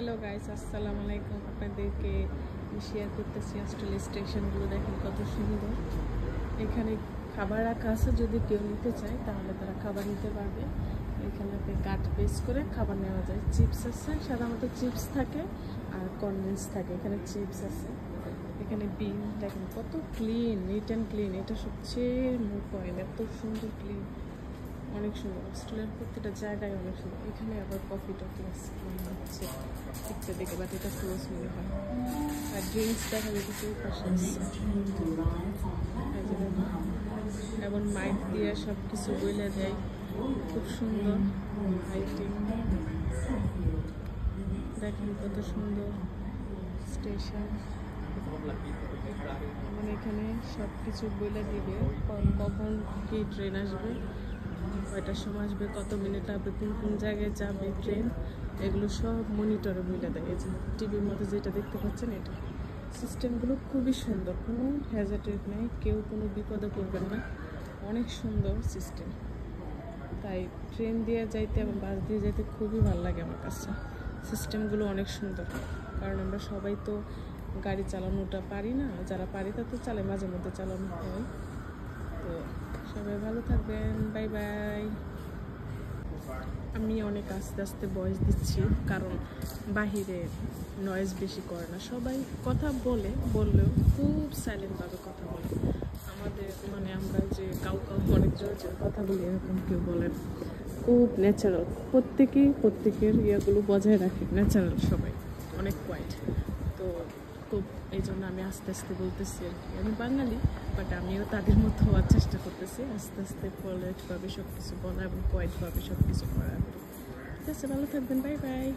Hello guys, আসসালামু আলাইকুম। আপনাদেরকে শেয়ার করতেছি অস্ট্রেলিয়া স্টেশনগুলো। দেখেন কত সুন্দর। এখানে খাবার রাখা আছে, যদি কেউ নিতে চায় তাহলে তারা খাবার নিতে পারবে। এখানে কার্ড পেস করে খাবার নেওয়া যায়। চিপস আছে, সাধারণত চিপস থাকে আর কর্নড্রিঙ্কস থাকে। এখানে চিপস আছে, এখানে বিন। দেখেন কত ক্লিন, নিট অ্যান্ড ক্লিন। এটা সবচেয়ে মূল পয়েন্ট, এত সুন্দর ক্লিন, অনেক সুন্দর। অস্ট্রেলিয়ার প্রত্যেকটা জায়গায় অনেক সুন্দর। এখানে আবার কফি টফি আছে মনে হচ্ছে একটা দিকে, বাট এটা ক্লোজ মনে হয়। আর ড্রিঙ্কস দেখা যেতেছে পাশে এবং মাইক দিয়ে সব কিছু বলে দেয়। খুব সুন্দর লাইটিং, দেখেন কত সুন্দর স্টেশন। এবং এখানে সব কিছু বলে দিবে কখন কি ট্রেন আসবে, কয়টার সময় আসবে, কত মিনিট লাগবে, কোন কোন জায়গায় যাবে ট্রেন, এগুলো সব মনিটরে বলে দেয়। এই যে টিভির মধ্যে যেটা দেখতে পাচ্ছেন, এটা সিস্টেমগুলো খুবই সুন্দর, কোনো হ্যাজার্ড নেই, কেউ কোনো বিপদে পড়বেন না। অনেক সুন্দর সিস্টেম। তাই ট্রেন দিয়ে যাইতে এবং বাস দিয়ে যাইতে খুবই ভালো লাগে আমার কাছে। সিস্টেমগুলো অনেক সুন্দর, কারণ আমরা সবাই তো গাড়ি চালানোটা পারি না। যারা পারি তা তো চালে, মাঝে মধ্যে চালানো হয়। তো সবাই ভালো থাকবেন, বাই বাই। আমি অনেক আস্তে আস্তে ভয়েস দিচ্ছি, কারণ বাহিরে নয়েজ বেশি করে না। সবাই কথা বললেও খুব সাইলেন্টভাবে কথা বলে। আমাদের আমরা যে কাউ অনেক জোর জোর কথা বলি, এরকম কেউ বলেন। খুব ন্যাচারাল, প্রত্যেকের ইয়েগুলো বজায় রাখে, ন্যাচারাল সবাই, অনেক কোয়াইট। তো খুব এই জন্য আমি আস্তে আস্তে বলতেছি আর কি। আমি বাঙালি, বাট আমিও তাদের মতো হওয়ার চেষ্টা করতেছি, আস্তে আস্তে পলেটভাবে সব কিছু বলা এবং কোয়াইটভাবে সব কিছু করা। ঠিক আছে, ভালো থাকবেন, বাই বাই।